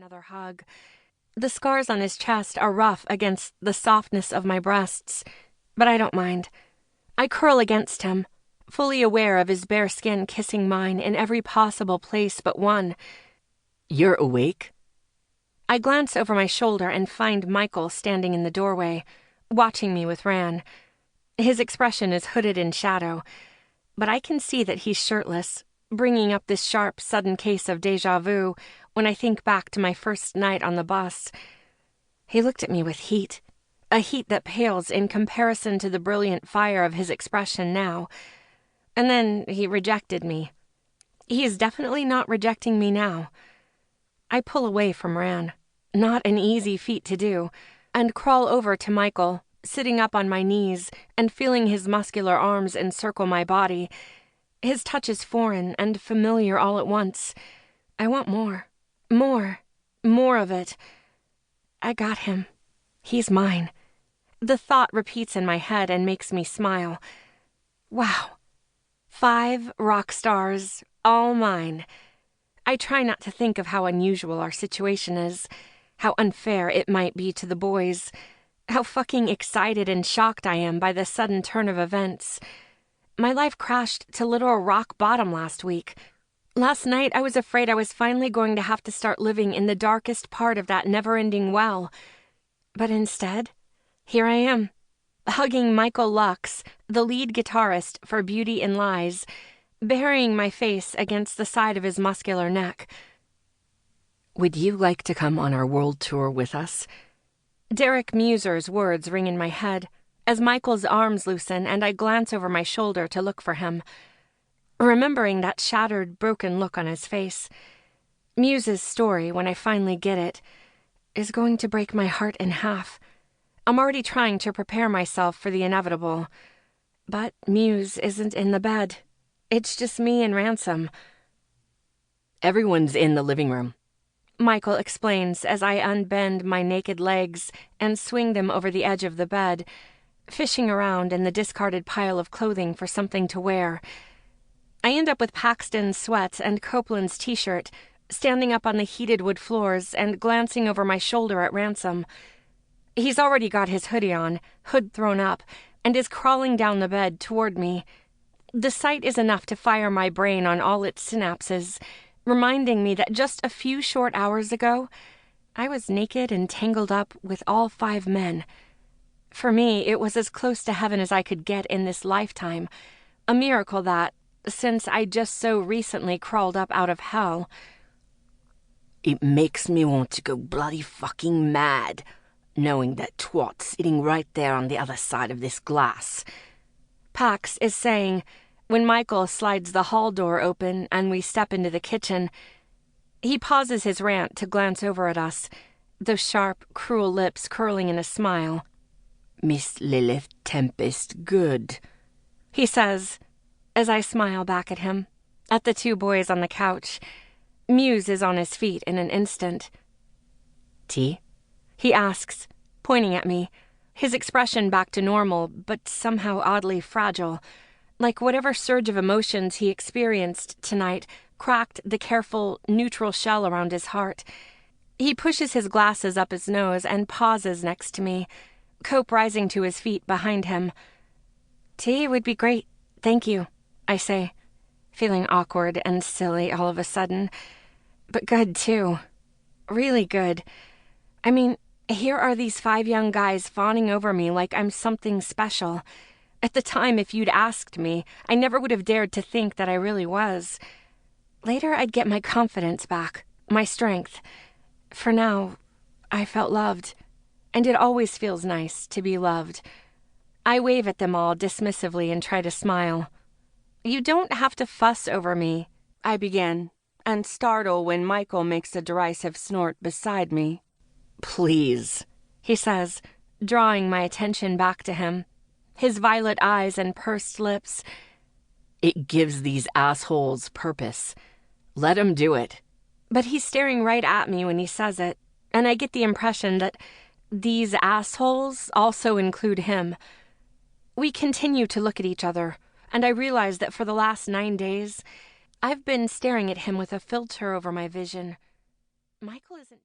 another hug. The scars on his chest are rough against the softness of my breasts, but I don't mind. I curl against him, fully aware of his bare skin kissing mine in every possible place but one. "You're awake?" I glance over my shoulder and find Michael standing in the doorway, watching me with Ran. His expression is hooded in shadow, but I can see that he's shirtless, bringing up this sharp, sudden case of déjà vu when I think back to my first night on the bus. He looked at me with heat, a heat that pales in comparison to the brilliant fire of his expression now. And then he rejected me. He is definitely not rejecting me now. I pull away from Ran, not an easy feat to do, and crawl over to Michael, sitting up on my knees and feeling his muscular arms encircle my body. His touch is foreign and familiar all at once. I want more of it. I got him. He's mine. The thought repeats in my head and makes me smile. Wow. 5 rock stars, all mine. I try not to think of how unusual our situation is, how unfair it might be to the boys, how fucking excited and shocked I am by the sudden turn of events. My life crashed to literal rock bottom last week. Last night I was afraid I was finally going to have to start living in the darkest part of that never-ending well. But instead, here I am, hugging Michael Lux, the lead guitarist for Beauty and Lies, burying my face against the side of his muscular neck. "Would you like to come on our world tour with us?" Derek Muser's words ring in my head as Michael's arms loosen and I glance over my shoulder to look for him, remembering that shattered, broken look on his face. Muse's story, when I finally get it, is going to break my heart in half. I'm already trying to prepare myself for the inevitable, but Muse isn't in the bed. It's just me and Ransom. "Everyone's in the living room," Michael explains as I unbend my naked legs and swing them over the edge of the bed, fishing around in the discarded pile of clothing for something to wear. I end up with Paxton's sweats and Copeland's t-shirt, standing up on the heated wood floors and glancing over my shoulder at Ransom. He's already got his hoodie on, hood thrown up, and is crawling down the bed toward me. The sight is enough to fire my brain on all its synapses, reminding me that just a few short hours ago, I was naked and tangled up with all 5 men. For me, it was as close to heaven as I could get in this lifetime, a miracle that, since I just so recently crawled up out of hell. "It makes me want to go bloody fucking mad, knowing that twat's sitting right there on the other side of this glass," Pax is saying, when Michael slides the hall door open and we step into the kitchen. He pauses his rant to glance over at us, those sharp, cruel lips curling in a smile. "Miss Lilith Tempest Goode," he says, as I smile back at him, at the 2 boys on the couch. Muse is on his feet in an instant. "Tea?" he asks, pointing at me, his expression back to normal, but somehow oddly fragile, like whatever surge of emotions he experienced tonight cracked the careful, neutral shell around his heart. He pushes his glasses up his nose and pauses next to me, Cope rising to his feet behind him. "Tea would be great, thank you," I say, feeling awkward and silly all of a sudden. But good, too. Really good. I mean, here are these 5 young guys fawning over me like I'm something special. At the time, if you'd asked me, I never would have dared to think that I really was. Later, I'd get my confidence back, my strength. For now, I felt loved, and it always feels nice to be loved. I wave at them all dismissively and try to smile. "You don't have to fuss over me," I begin, and startle when Michael makes a derisive snort beside me. "Please," he says, drawing my attention back to him, his violet eyes and pursed lips. "It gives these assholes purpose. Let 'em do it." But he's staring right at me when he says it, and I get the impression that these assholes also include him. We continue to look at each other, and I realize that for the last 9 days, I've been staring at him with a filter over my vision. Michael isn't